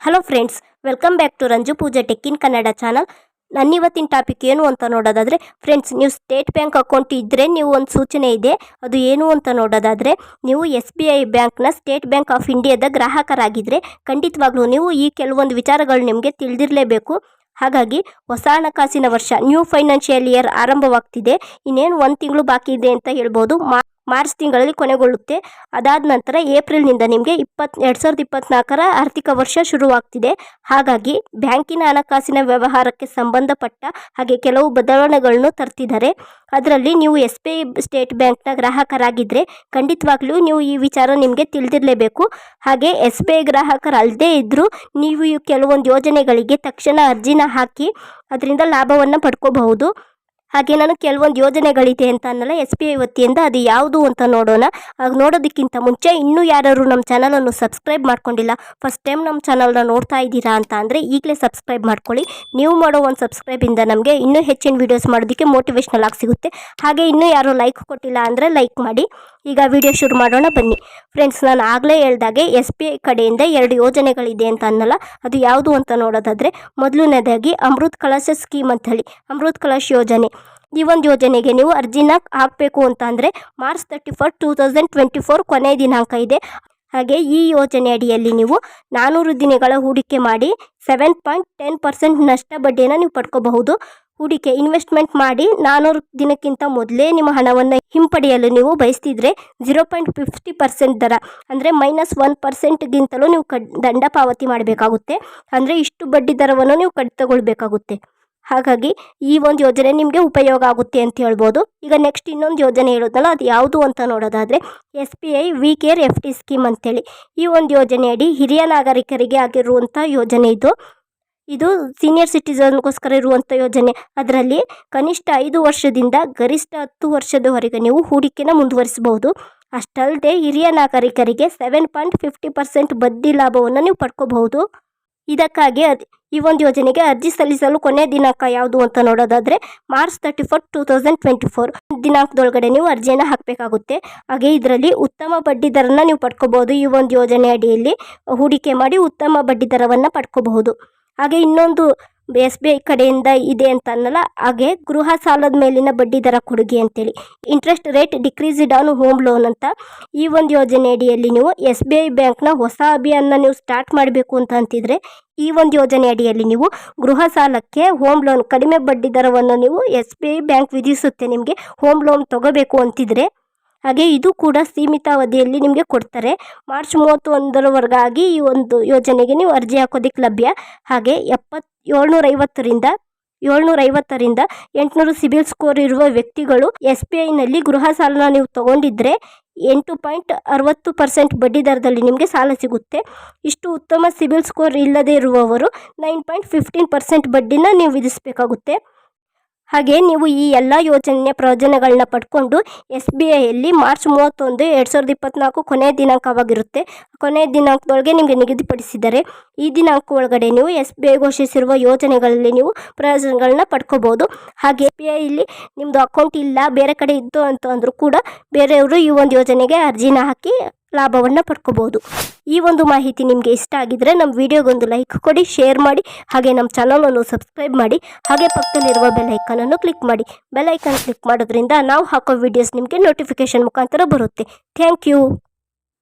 Hello friends, welcome back to Ranju Pooja tech in Kannada channel. ಇವತ್ತಿನ topic ಏನು ಅಂತ ನೋಡೋದಾದರೆ ಫ್ರೆಂಡ್ಸ್, ನೀವು ಸ್ಟೇಟ್ ಬ್ಯಾಂಕ್ ಅಕೌಂಟ್ ಇದ್ದರೆ ನೀವು ಒಂದು ಸೂಚನೆ ಇದೆ. ಅದು ಏನು ಅಂತ ನೋಡೋದಾದರೆ, ನೀವು SBI ಬ್ಯಾಂಕ್ನ ಸ್ಟೇಟ್ ಬ್ಯಾಂಕ್ ಆಫ್ ಇಂಡಿಯಾದ ಗ್ರಾಹಕರಾಗಿದ್ದರೆ ಖಂಡಿತವಾಗ್ಲೂ ನೀವು ಈ ಕೆಲವೊಂದು ವಿಚಾರಗಳು ನಿಮಗೆ ತಿಳಿದಿರಲೇಬೇಕು. ಹಾಗಾಗಿ ಹೊಸ ಹಣಕಾಸಿನ ವರ್ಷ, ನ್ಯೂ ಫೈನಾನ್ಷಿಯಲ್ ಇಯರ್ ಆರಂಭವಾಗ್ತಿದೆ. ಇನ್ನೇನು 1 ತಿಂಗಳು ಬಾಕಿ ಇದೆ ಅಂತ ಹೇಳ್ಬೋದು. ಮಾರ್ಚ್ ತಿಂಗಳಲ್ಲಿ ಕೊನೆಗೊಳ್ಳುತ್ತೆ. ಅದಾದ ನಂತರ ಏಪ್ರಿಲ್ನಿಂದ ನಿಮಗೆ 2024ರ ಆರ್ಥಿಕ ವರ್ಷ ಶುರುವಾಗ್ತಿದೆ. ಹಾಗಾಗಿ ಬ್ಯಾಂಕಿನ ಹಣಕಾಸಿನ ವ್ಯವಹಾರಕ್ಕೆ ಸಂಬಂಧಪಟ್ಟ ಹಾಗೆ ಕೆಲವು ಬದಲಾವಣೆಗಳನ್ನು ತರ್ತಿದ್ದಾರೆ. ಅದರಲ್ಲಿ ನೀವು SBI ಸ್ಟೇಟ್ ಬ್ಯಾಂಕ್ನ ಗ್ರಾಹಕರಾಗಿದ್ದರೆ ಖಂಡಿತವಾಗ್ಲೂ ನೀವು ಈ ವಿಚಾರ ನಿಮಗೆ ತಿಳಿದಿರಲೇಬೇಕು. ಹಾಗೆ SBI ಗ್ರಾಹಕರಲ್ಲದೇ ಇದ್ದರೂ ನೀವು ಈ ಕೆಲವೊಂದು ಯೋಜನೆಗಳಿಗೆ ತಕ್ಷಣ ಅರ್ಜಿನ ಹಾಕಿ ಅದರಿಂದ ಲಾಭವನ್ನು ಪಡ್ಕೋಬಹುದು. ಹಾಗೆ ನಾನು ಕೆಲವೊಂದು ಯೋಜನೆಗಳಿದೆ ಅಂತ ಅನ್ನಲ್ಲ SBI ವತಿಯಿಂದ, ಅದು ಯಾವುದು ಅಂತ ನೋಡೋಣ. ನೋಡೋದಕ್ಕಿಂತ ಮುಂಚೆ ಇನ್ನೂ ಯಾರು ನಮ್ಮ ಚಾನಲನ್ನು ಸಬ್ಸ್ಕ್ರೈಬ್ ಮಾಡ್ಕೊಂಡಿಲ್ಲ, ಫಸ್ಟ್ ಟೈಮ್ ನಮ್ಮ ಚಾನಲ್ನ ನೋಡ್ತಾ ಇದ್ದೀರಾ ಅಂತ ಅಂದರೆ ಈಗಲೇ ಸಬ್ಸ್ಕ್ರೈಬ್ ಮಾಡ್ಕೊಳ್ಳಿ. ನೀವು ಮಾಡೋ ಒಂದು ಸಬ್ಸ್ಕ್ರೈಬಿಂದ ನಮಗೆ ಇನ್ನೂ ಹೆಚ್ಚಿನ ವೀಡಿಯೋಸ್ ಮಾಡೋದಕ್ಕೆ ಮೋಟಿವೇಶ್ನಲ್ ಆಗಿ ಸಿಗುತ್ತೆ. ಹಾಗೆ ಇನ್ನೂ ಯಾರು ಲೈಕ್ ಕೊಟ್ಟಿಲ್ಲ ಅಂದರೆ ಲೈಕ್ ಮಾಡಿ. ಈಗ ವಿಡಿಯೋ ಶುರು ಮಾಡೋಣ ಬನ್ನಿ. ಫ್ರೆಂಡ್ಸ್, ನಾನು ಆಗಲೇ ಹೇಳ್ದಾಗೆ SBI ಕಡೆಯಿಂದ 2 ಯೋಜನೆಗಳಿದೆ ಅಂತ ಅನ್ನಲ್ಲ. ಅದು ಯಾವುದು ಅಂತ ನೋಡೋದಾದರೆ, ಮೊದಲನೇದಾಗಿ ಅಮೃತ್ ಕಲಶ ಸ್ಕೀಮ್ ಅಂತ ಹೇಳಿ, ಅಮೃತ್ ಕಲಶ್ ಯೋಜನೆ. ಈ ಒಂದು ಯೋಜನೆಗೆ ನೀವು ಅರ್ಜಿನ ಹಾಕಬೇಕು ಅಂತ ಅಂದರೆ ಮಾರ್ಚ್ 31, 2024 ಕೊನೆಯ ದಿನಾಂಕ ಇದೆ. ಹಾಗೆ ಈ ಯೋಜನೆ ಅಡಿಯಲ್ಲಿ ನೀವು 400 ದಿನಗಳ ಹೂಡಿಕೆ ಮಾಡಿ 7.10% ನಷ್ಟ ಬಡ್ಡಿಯನ್ನು ನೀವು ಪಡ್ಕೋಬಹುದು. ಹೂಡಿಕೆ ಇನ್ವೆಸ್ಟ್ಮೆಂಟ್ ಮಾಡಿ 400 ದಿನಕ್ಕಿಂತ ಮೊದಲೇ ನಿಮ್ಮ ಹಣವನ್ನು ಹಿಂಪಡೆಯಲು ನೀವು ಬಯಸ್ತಿದ್ರೆ 0.50% ದರ ಅಂದರೆ -1%ಗಿಂತಲೂ ನೀವು ದಂಡ ಪಾವತಿ ಮಾಡಬೇಕಾಗುತ್ತೆ. ಅಂದರೆ ಇಷ್ಟು ಬಡ್ಡಿ ದರವನ್ನು ನೀವು ತಗೊಳ್ಬೇಕಾಗುತ್ತೆ. ಹಾಗಾಗಿ ಈ ಒಂದು ಯೋಜನೆ ನಿಮಗೆ ಉಪಯೋಗ ಆಗುತ್ತೆ ಅಂತ ಹೇಳ್ಬೋದು. ಈಗ ನೆಕ್ಸ್ಟ್ ಇನ್ನೊಂದು ಯೋಜನೆ ಹೇಳೋದಲ್ಲ, ಅದು ಯಾವುದು ಅಂತ ನೋಡೋದಾದರೆ SBI we care FD scheme ಅಂತೇಳಿ. ಈ ಒಂದು ಯೋಜನೆಯಡಿ ಹಿರಿಯ ನಾಗರಿಕರಿಗೆ ಆಗಿರುವಂಥ ಯೋಜನೆ ಇದು ಸೀನಿಯರ್ ಸಿಟಿಸನ್ಗೋಸ್ಕರ ಇರುವಂಥ ಯೋಜನೆ. ಅದರಲ್ಲಿ ಕನಿಷ್ಠ 5 ವರ್ಷದಿಂದ ಗರಿಷ್ಠ 10 ವರ್ಷದವರೆಗೆ ನೀವು ಹೂಡಿಕೆನ ಮುಂದುವರಿಸಬಹುದು. ಅಷ್ಟಲ್ಲದೆ ಹಿರಿಯ ನಾಗರಿಕರಿಗೆ 7.50% ಬಡ್ಡಿ ಲಾಭವನ್ನು ನೀವು ಪಡ್ಕೋಬಹುದು. ಇದಕ್ಕಾಗಿ ಈ ಒಂದು ಯೋಜನೆಗೆ ಅರ್ಜಿ ಸಲ್ಲಿಸಲು ಕೊನೆಯ ದಿನಾಂಕ ಯಾವುದು ಅಂತ ನೋಡೋದಾದರೆ ಮಾರ್ಚ್ 31, 2024 ದಿನಾಂಕದೊಳಗಡೆ ನೀವು ಅರ್ಜಿಯನ್ನು ಹಾಕಬೇಕಾಗುತ್ತೆ. ಹಾಗೆ ಇದರಲ್ಲಿ ಉತ್ತಮ ಬಡ್ಡಿ ದರನ ನೀವು ಪಡ್ಕೋಬಹುದು. ಈ ಒಂದು ಯೋಜನೆ ಅಡಿಯಲ್ಲಿ ಹೂಡಿಕೆ ಮಾಡಿ ಉತ್ತಮ ಬಡ್ಡಿ ದರವನ್ನು ಪಡ್ಕೋಬಹುದು. ಹಾಗೆ ಇನ್ನೊಂದು SBI ಕಡೆಯಿಂದ ಇದೆ ಅಂತ ಅನ್ನಲ್ಲ, ಹಾಗೆ ಗೃಹ ಸಾಲದ ಮೇಲಿನ ಬಡ್ಡಿ ದರ ಕೊಡುಗೆ ಅಂತೇಳಿ, interest rate decreased on home loan ಅಂತ. ಈ ಒಂದು ಯೋಜನೆ ಅಡಿಯಲ್ಲಿ ನೀವು SBI ಬ್ಯಾಂಕ್ನ ಹೊಸ ಅಭಿಯಾನ ನೀವು ಸ್ಟಾರ್ಟ್ ಮಾಡಬೇಕು ಅಂತ ಅಂತಿದ್ರೆ ಈ ಒಂದು ಯೋಜನೆ ಅಡಿಯಲ್ಲಿ ನೀವು ಗೃಹ ಸಾಲಕ್ಕೆ ಹೋಮ್ ಲೋನ್ ಕಡಿಮೆ ಬಡ್ಡಿ ದರವನ್ನು ನೀವು SBI ಬ್ಯಾಂಕ್ ವಿಧಿಸುತ್ತೆ ನಿಮಗೆ ಹೋಮ್ ಲೋನ್ ತಗೋಬೇಕು ಅಂತಿದ್ರೆ. ಹಾಗೆ ಇದು ಕೂಡ ಸೀಮಿತ ಅವಧಿಯಲ್ಲಿ ನಿಮಗೆ ಕೊಡ್ತಾರೆ. ಮಾರ್ಚ್ 31ರವರೆಗಾಗಿ ಈ ಒಂದು ಯೋಜನೆಗೆ ನೀವು ಅರ್ಜಿ ಹಾಕೋದಕ್ಕೆ ಲಭ್ಯ. ಹಾಗೆ 750ರಿಂದ 800 ಸಿಬಿಲ್ ಸ್ಕೋರ್ ಇರುವ ವ್ಯಕ್ತಿಗಳು SBIನಲ್ಲಿ ಗೃಹ ಸಾಲನ ನೀವು ತಗೊಂಡಿದ್ರೆ 8.60% ಬಡ್ಡಿ ದರದಲ್ಲಿ ನಿಮಗೆ ಸಾಲ ಸಿಗುತ್ತೆ. ಇಷ್ಟು ಉತ್ತಮ ಸಿಬಿಲ್ ಸ್ಕೋರ್ ಇಲ್ಲದೆ ಇರುವವರು 9.15% ಬಡ್ಡಿನ ನೀವು ವಿಧಿಸಬೇಕಾಗುತ್ತೆ. ಹಾಗೆ ನೀವು ಈ ಎಲ್ಲ ಯೋಜನೆಯ ಪ್ರಯೋಜನಗಳನ್ನ ಪಡ್ಕೊಂಡು SBIಯಲ್ಲಿ ಮಾರ್ಚ್ 31, 2024 ಕೊನೆಯ ದಿನಾಂಕವಾಗಿರುತ್ತೆ. ಕೊನೆಯ ದಿನಾಂಕದೊಳಗೆ ನಿಮಗೆ ನಿಗದಿಪಡಿಸಿದ್ದಾರೆ. ಈ ದಿನಾಂಕ ಒಳಗಡೆ ನೀವು SBI ಘೋಷಿಸಿರುವ ಯೋಜನೆಗಳಲ್ಲಿ ನೀವು ಪ್ರಯೋಜನಗಳನ್ನ ಪಡ್ಕೋಬಹುದು. ಹಾಗೆ SBIಯಲ್ಲಿ ನಿಮ್ಮದು ಅಕೌಂಟ್ ಇಲ್ಲ, ಬೇರೆ ಕಡೆ ಇದ್ದು ಅಂತ ಅಂದರೂ ಕೂಡ ಬೇರೆಯವರು ಈ ಒಂದು ಯೋಜನೆಗೆ ಅರ್ಜಿನ ಹಾಕಿ ಲಾಭವನ್ನು ಪಡ್ಕೋಬಹುದು. ಈ ಒಂದು ಮಾಹಿತಿ ನಿಮಗೆ ಇಷ್ಟ ಆಗಿದ್ರೆ ನಮ್ಮ ವಿಡಿಯೋಗೊಂದು ಲೈಕ್ ಕೊಡಿ, ಶೇರ್ ಮಾಡಿ, ಹಾಗೆ ನಮ್ಮ ಚಾನಲನ್ನು ಸಬ್ಸ್ಕ್ರೈಬ್ ಮಾಡಿ. ಹಾಗೆ ಪಕ್ಕದಲ್ಲಿರುವ ಬೆಲ್ ಐಕನನ್ನು ಕ್ಲಿಕ್ ಮಾಡಿ. ಬೆಲ್ ಐಕನ್ ಕ್ಲಿಕ್ ಮಾಡೋದ್ರಿಂದ ನಾವು ಹಾಕೋ ವಿಡಿಯೋಸ್ ನಿಮಗೆ ನೋಟಿಫಿಕೇಶನ್ ಮುಖಾಂತರ ಬರುತ್ತೆ. Thank you.